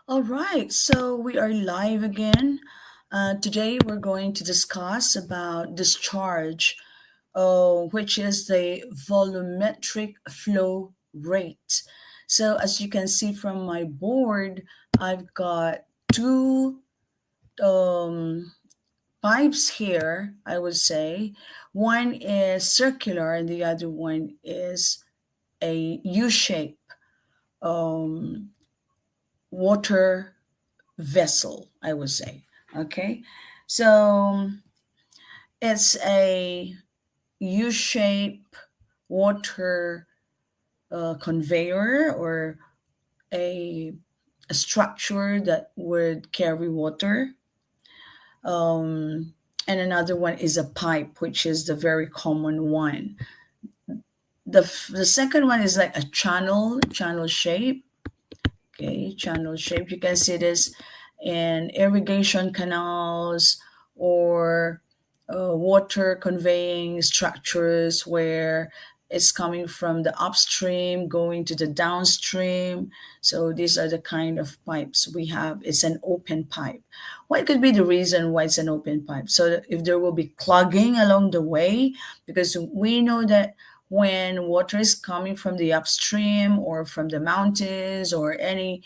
All right, so we are live again. Today we're going to discuss about discharge, which is the volumetric flow rate. So as you can see from my board, I've got two um, pipes here, I would say. One is circular and the other one is a U-shape um, water vessel, I would say. Okay, so it's a U-shaped water conveyor or a, a structure that would carry water. Um, and another one is a pipe, which is the very common one. The second one is like a channel shape. Okay, channel shape. You can see this in irrigation canals or water conveying structures where it's coming from the upstream going to the downstream. So these are the kind of pipes we have. It's an open pipe. What could be the reason why it's an open pipe? So that if there will be clogging along the way, because we know that when water is coming from the upstream or from the mountains or any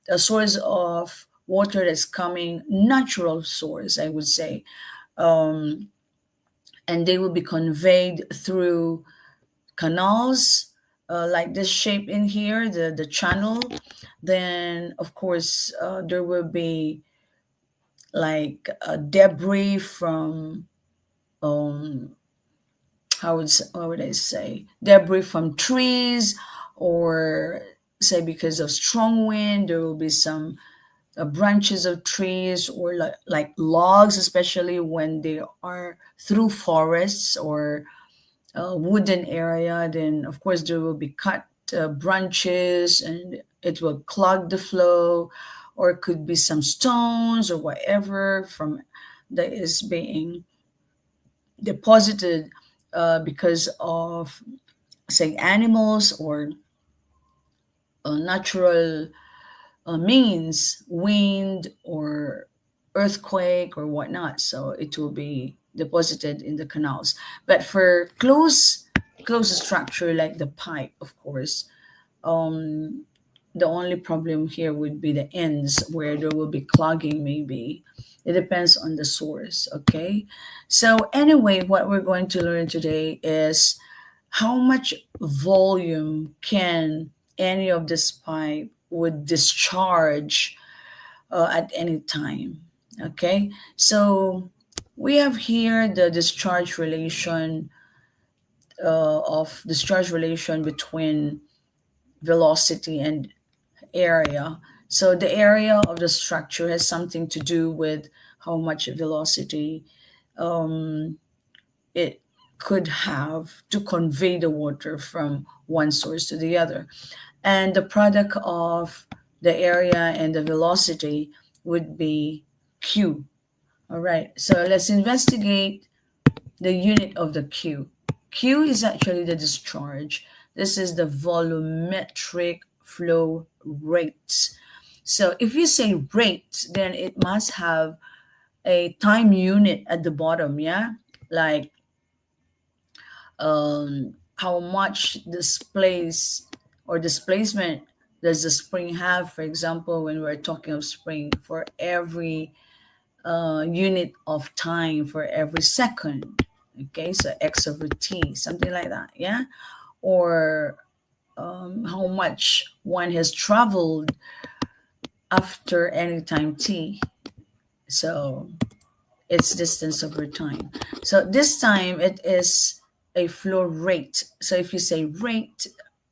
a source of water that's coming natural source, I would say, um, and they will be conveyed through canals like this shape in here, the channel. Then of course there will be like debris from um, how would I say, debris from trees, or say because of strong wind there will be some branches of trees or like logs, especially when they are through forests or wooden area. Then of course there will be cut branches and it will clog the flow, or it could be some stones or whatever from that is being deposited because of say animals or natural means, wind or earthquake or whatnot. So it will be deposited in the canals. But for close structure like the pipe, of course, um, the only problem here would be the ends where there will be clogging, maybe. It depends on the source, okay? So, anyway, what we're going to learn today is how much volume can any of this pipe would discharge at any time, okay? So, we have here the discharge relation between velocity and area. So the area of the structure has something to do with how much velocity um, it could have to convey the water from one source to the other. And the product of the area and the velocity would be Q. All right, so let's investigate the unit of the Q. Q is actually the discharge. This is the volumetric flow rate. So if you say rate, then it must have a time unit at the bottom, yeah? Like how much displacement does the spring have, for example, when we're talking of spring, for every unit of time, for every second. Okay, so x over t, something like that, yeah? Or how much one has traveled after any time t. So it's distance over time. So this time it is a flow rate. So if you say rate,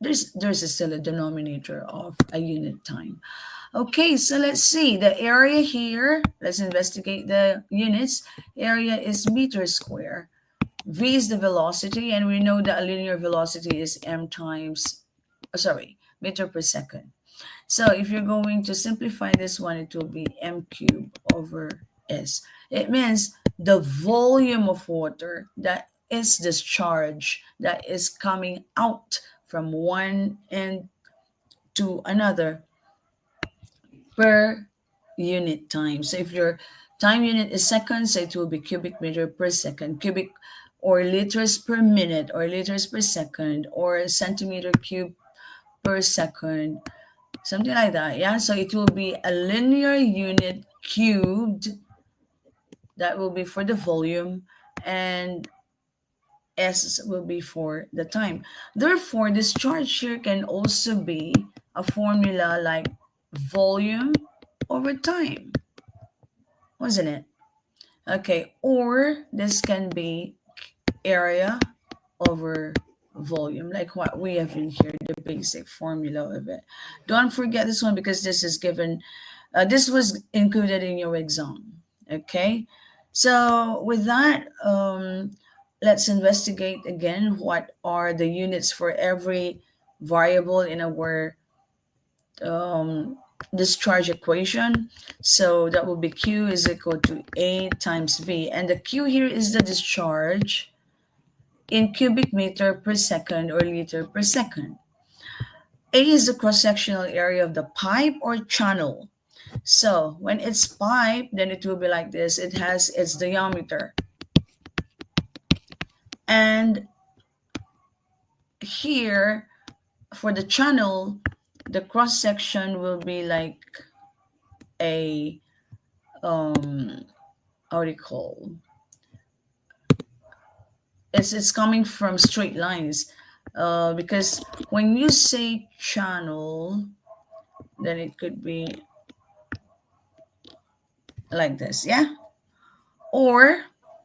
there's still a denominator of a unit time. Okay, so let's see the area here. Let's investigate the units. Area is meter square. V is the velocity, and we know that a linear velocity is m times, meter per second. So if you're going to simplify this one, it will be m cubed over s. It means the volume of water that is discharged, that is coming out from one end to another, per unit time. So if your time unit is seconds, so it will be cubic meter per second, cubic or liters per minute or liters per second or centimeter cube per second, something like that. Yeah, so it will be a linear unit cubed, that will be for the volume, and S will be for the time. Therefore, this charge here can also be a formula like volume over time, wasn't it? Okay, or this can be area over volume, like what we have in here, the basic formula of it. Don't forget this one because this is given, this was included in your exam. Okay, so with that, let's investigate again what are the units for every variable in our um, discharge equation. So that will be Q is equal to A times V. And the Q here is the discharge in cubic meter per second or liter per second. A is the cross-sectional area of the pipe or channel. So when it's pipe, then it will be like this. It has its diameter. And here, for the channel, the cross-section will be like a, how do you call, it's coming from straight lines, because when you say channel, then it could be like this, yeah. Or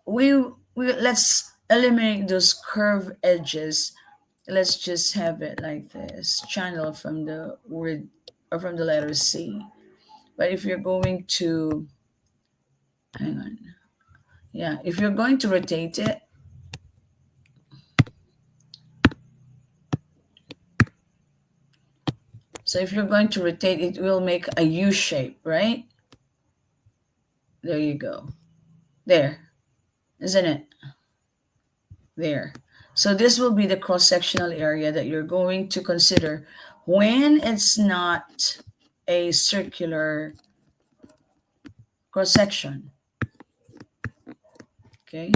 we let's eliminate those curved edges. Let's just have it like this, channel from the word or from the letter C. But if you're going to, hang on, yeah, if you're going to rotate it, so if you're going to rotate, it will make a U shape, right? There you go. There, isn't it? There. So this will be the cross-sectional area that you're going to consider when it's not a circular cross-section. Okay.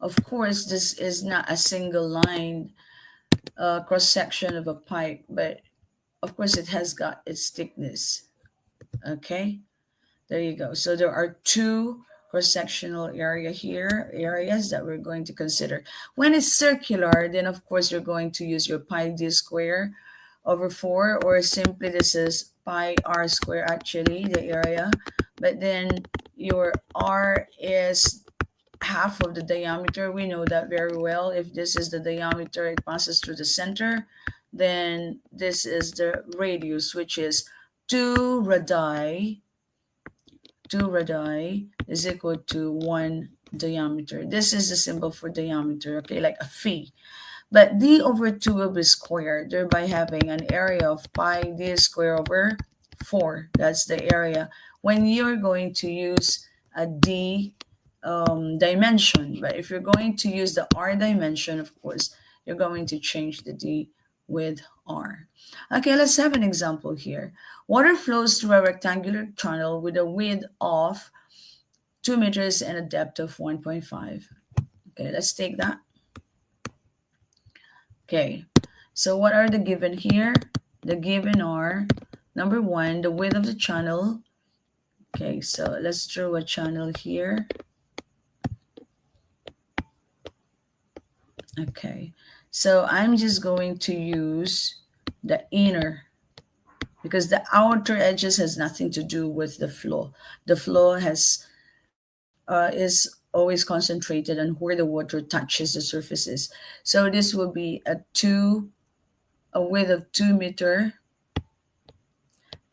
Of course, this is not a single line cross-section of a pipe, but of course it has got its thickness. Okay. There you go. So there are two cross-sectional areas that we're going to consider. When it's circular, then of course you're going to use your pi d square over 4, or simply this is pi r square, actually, the area. But then your r is half of the diameter. We know that very well. If this is the diameter, it passes through the center. Then this is the radius, which is 2 radii. 2 radii is equal to 1 diameter. This is the symbol for diameter, okay, like a phi. But d over 2 will be squared, thereby having an area of pi d squared over 4. That's the area when you're going to use a d dimension. But if you're going to use the r dimension, of course, you're going to change the d with r. Okay, let's have an example here. Water flows through a rectangular channel with a width of 2 meters and a depth of 1.5. Okay, let's take that. Okay, so what are the given here? The given are, number 1, the width of the channel. Okay, so let's draw a channel here. Okay, so I'm just going to use the inner, because the outer edges has nothing to do with the flow. The flow is always concentrated on where the water touches the surfaces. So this will be a width of 2 meter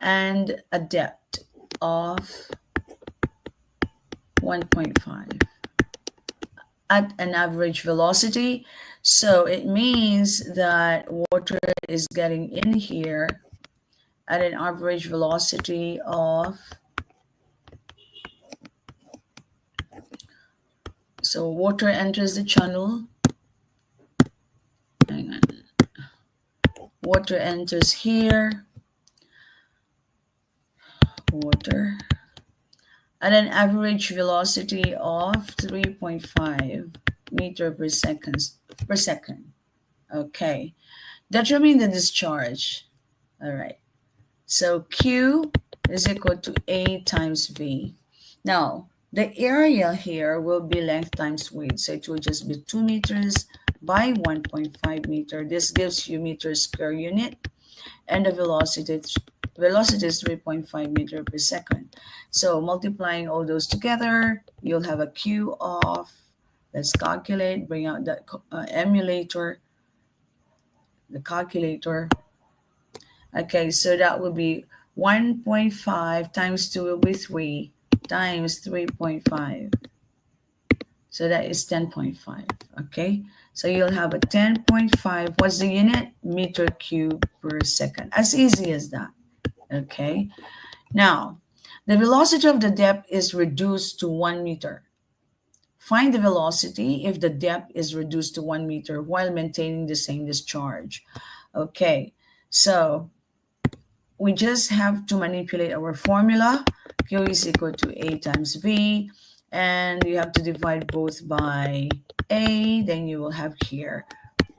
and a depth of 1.5 at an average velocity. So it means that water is getting in here at an average velocity of, so water enters the channel. Hang on. Water enters here. water at an average velocity of 3.5 meter per second. Okay. Determine the discharge. All right. So Q is equal to A times V. Now, the area here will be length times width. So it will just be 2 meters by 1.5 meter. This gives you meters square unit. And the velocity is 3.5 meter per second. So multiplying all those together, you'll have a Q of, let's calculate, bring out the emulator, the calculator. Okay, so that will be 1.5 times 2 will be 3 times 3.5. So that is 10.5. Okay, so you'll have a 10.5. What's the unit? Meter cube per second. As easy as that. Okay, now the velocity of the depth is reduced to 1 meter. Find the velocity if the depth is reduced to 1 meter while maintaining the same discharge. Okay, so we just have to manipulate our formula. Q is equal to A times V, and you have to divide both by A, then you will have here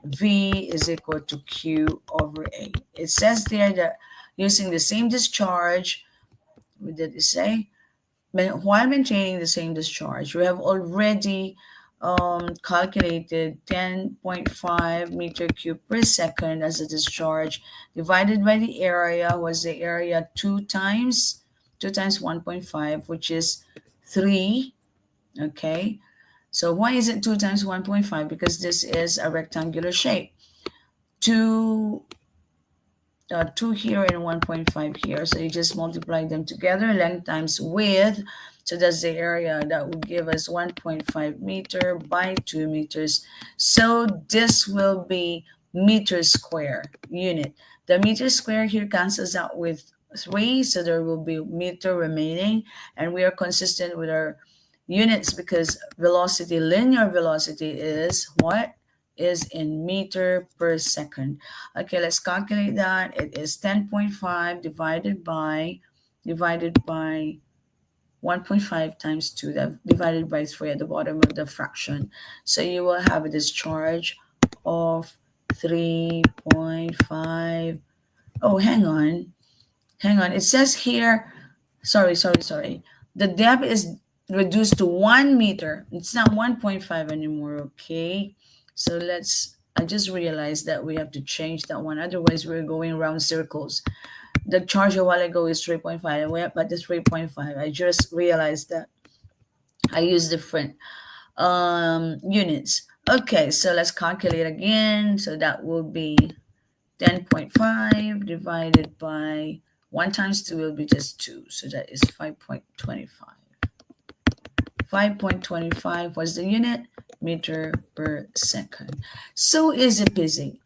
V is equal to Q over A. It says there that using the same discharge, what did it say? While maintaining the same discharge, we have already calculated 10.5 meter cube per second as a discharge divided by the area. Was the area 2 times 1.5, which is 3. Okay, so why is it 2 times 1.5? Because this is a rectangular shape. 2 2 here and 1.5 here. So you just multiply them together, length times width. So that's the area that would give us 1.5 meter by 2 meters. So this will be meter square unit. The meter square here cancels out with 3, so there will be meter remaining. And we are consistent with our units because velocity, linear velocity is what? Is in meter per second. Okay, let's calculate that. It is 10.5 divided by 1.5 times 2, that divided by 3 at the bottom of the fraction. So you will have a discharge of 3.5. Oh, hang on. It says here, sorry. The depth is reduced to 1 meter. It's not 1.5 anymore, okay? So I just realized that we have to change that one. Otherwise, we're going around circles. The charge a while ago is 3.5, but the 3.5. I just realized that I use different units. Okay, so let's calculate again. So that will be 10.5 divided by 1 times 2 will be just 2. So that is 5.25. 5.25 was the unit, meter per second. So easy peasy.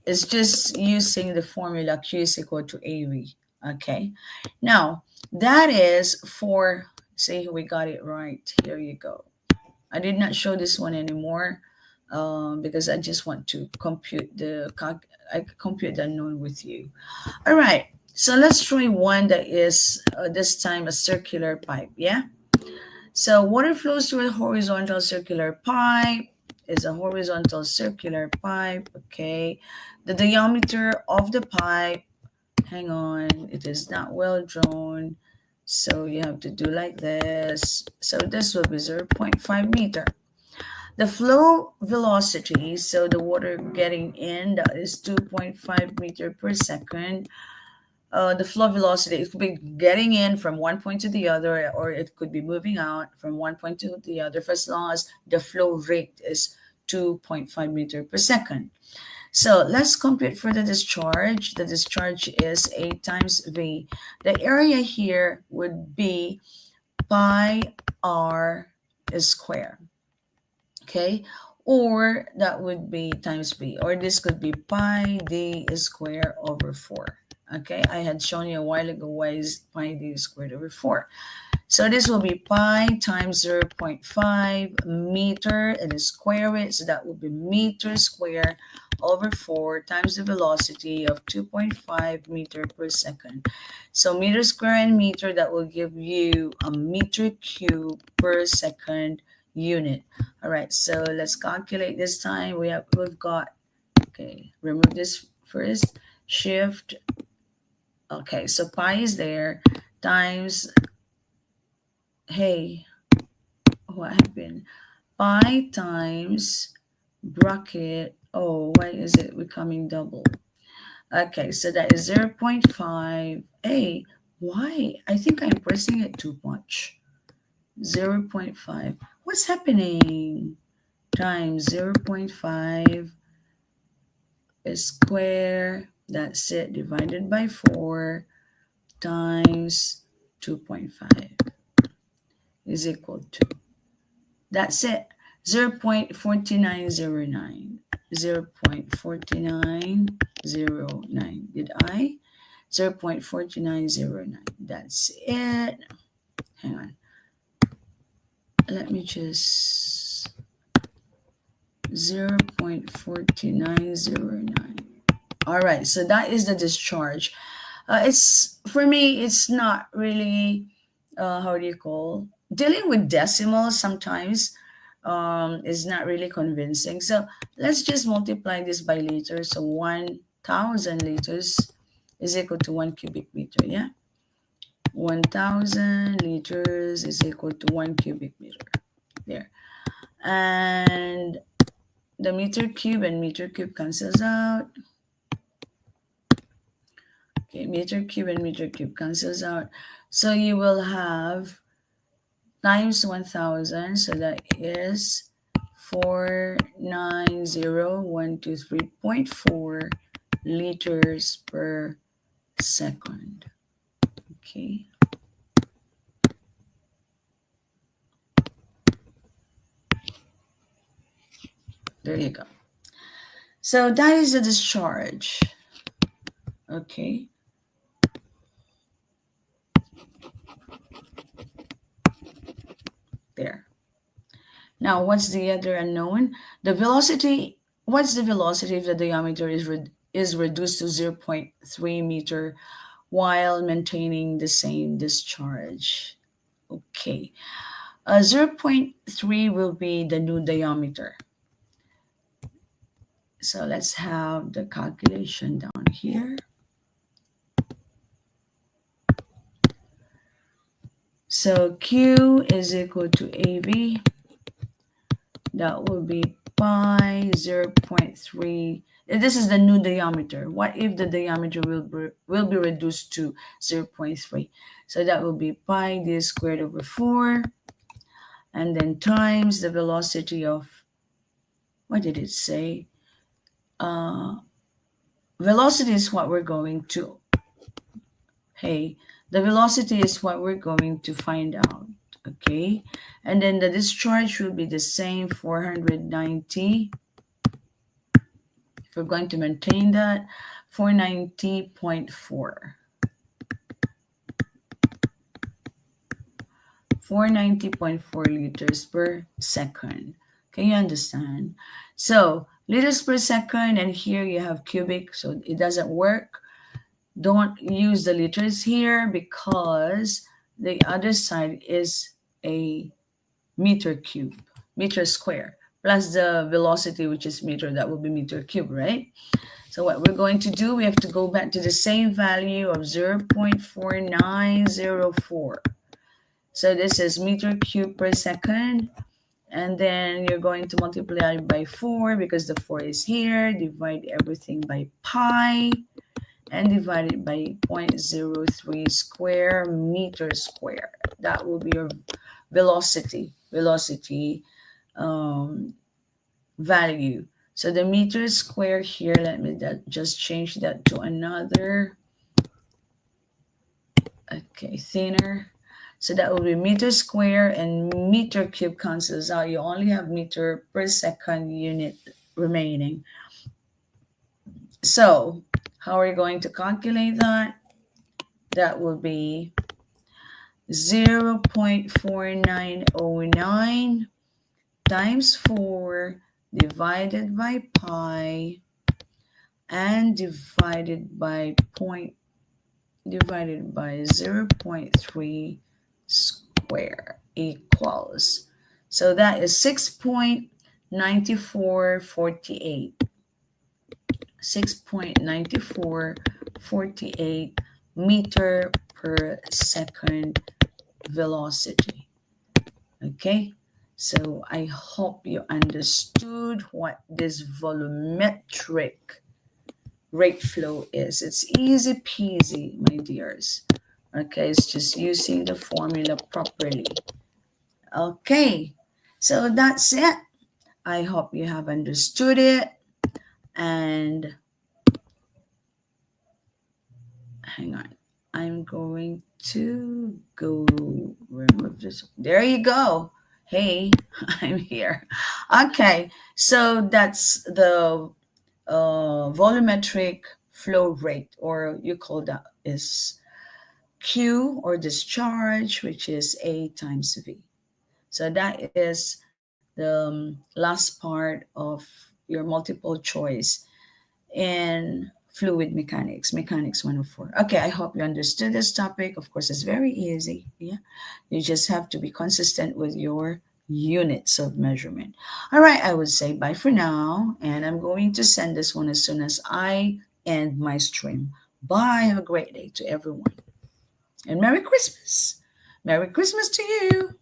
It's just using the formula Q is equal to AV. Okay. Now, that is for, say we got it right. Here you go. I did not show this one anymore because I just want to compute the unknown with you. All right. So let's try one that is this time a circular pipe. Yeah. So water flows through a horizontal circular pipe. Is a horizontal circular pipe. Okay. The diameter of the pipe, hang on, it is not well drawn. So you have to do like this. So this will be 0.5 meter. The flow velocity, so the water getting in, that is 2.5 meter per second. The flow velocity, it could be getting in from one point to the other, or it could be moving out from one point to the other, for as long as the flow rate is 2.5 meter per second. So let's compute for the discharge. The discharge is A times V. The area here would be pi r square. Okay, or that would be times V, or this could be pi d square over 4. Okay, I had shown you a while ago why is pi d squared over 4. So this will be pi times 0.5 meter and square it. So that will be meter square over 4 times the velocity of 2.5 meter per second. So meter square and meter, that will give you a meter cube per second unit. All right, so let's calculate this time. We've got, okay, remove this first, shift. Okay, so pi is there times, hey, what happened? Pi times bracket. Oh, why is it becoming double? Okay, so that is 0.5. Hey, why? I think I'm pressing it too much. 0.5. What's happening? Times 0.5 square. That's it. Divided by 4 times 2.5 is equal to, that's it, 0.4909. 0.4909. Did I? 0.4909. That's it. Hang on. Let me just 0.4909. All right, so that is the discharge. It's, for me, it's not really, how do you call, dealing with decimals sometimes is not really convincing. So let's just multiply this by liters. So 1,000 liters is equal to 1 cubic meter. Yeah, 1,000 liters is equal to 1 cubic meter. There. And the meter cube and meter cube cancels out. Okay, meter cube and meter cube cancels out. So you will have times 1,000. So that is 490,123.4 liters per second. Okay. There you go. So that is the discharge. Okay. There. Now, what's the other unknown? The velocity. What's the velocity if the diameter is reduced to 0.3 meter while maintaining the same discharge? Okay. 0.3 will be the new diameter. So let's have the calculation down here. So Q is equal to AV. That will be pi 0.3. This is the new diameter. What if the diameter will be reduced to 0.3? So that will be pi d squared over 4. And then times the velocity of, what did it say? Velocity is what we're going to, hey, the velocity is what we're going to find out. Okay, and then the discharge will be the same, 490. If we're going to maintain that, 490.4. 490.4 liters per second. Can you understand? So liters per second, and here you have cubic, so it doesn't work. Don't use the liters here because the other side is a meter cube, meter square, plus the velocity, which is meter, that will be meter cube, right? So what we're going to do, we have to go back to the same value of 0.4904. So this is meter cube per second. And then you're going to multiply by 4 because the 4 is here. Divide everything by pi and divide it by 0.03 square meter square. That will be your velocity value. So the meter square here, let me just change that to another, okay, thinner. So that will be meter square, and meter cube cancels out. You only have meter per second unit remaining. So How are you going to calculate that? That will be 0.4909 times 4 divided by pi and divided by 0.3 square equals. So that is 6.9448. 6.9448 meter per second velocity. Okay, so I hope you understood what this volumetric rate flow is. It's easy peasy, my dears. Okay, it's just using the formula properly. Okay, so that's it. I hope you have understood it. And hang on, I'm going to go remove this. There you go. Hey, I'm here. Okay, so that's the volumetric flow rate, or you call that is Q, or discharge, which is A times V. So that is the last part of your multiple choice in fluid mechanics, mechanics 104. Okay, I hope you understood this topic. Of course, it's very easy. Yeah, you just have to be consistent with your units of measurement. All right, I would say bye for now, and I'm going to send this one as soon as I end my stream. Bye. Have a great day to everyone, and Merry Christmas. Merry Christmas to you.